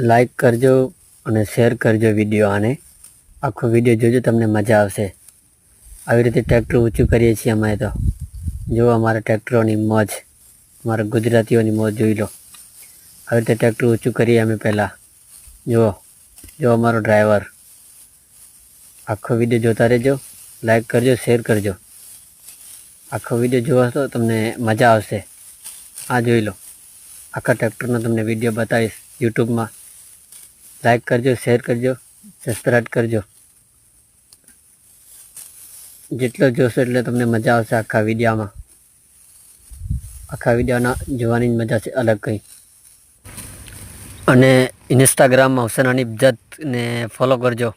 Like કરજો અને share કરજો વિડીયો. આને આખો વિડીયો જોજો, તમને મજા આવશે. આવી રીતે ટ્રેક્ટર ઊંચું કરીએ છીએ અમે તો. જો અમારા ટ્રેક્ટરોની મોજ, અમારા ગુજરાતીઓની મોજ જોઈ લો. આવી રીતે ટ્રેક્ટર ઊંચું કરીએ અમે પહેલાં. જો અમારો ડ્રાઈવર. આખો વિડીયો જોતા રહેજો, લાઈક કરજો, શેર કરજો. આખો વિડીયો જોવો તો તમને મજા આવશે. આ જોઈ લો, આખા ટ્રેક્ટરનો તમને વિડીયો બતાવીશ યુટ્યુબમાં. લાઈક કરજો, શેર કરજો, સબસ્ક્રાઈબ કરજો. જેટલો જોશો એટલે તમને મજા આવશે આખા વિડીયોમાં. આખા વિડીયોના જોવાની જ મજા છે અલગ કંઈ. અને ઇન્સ્ટાગ્રામમાં હુસેન હનીફ જત ને ફોલો કરજો.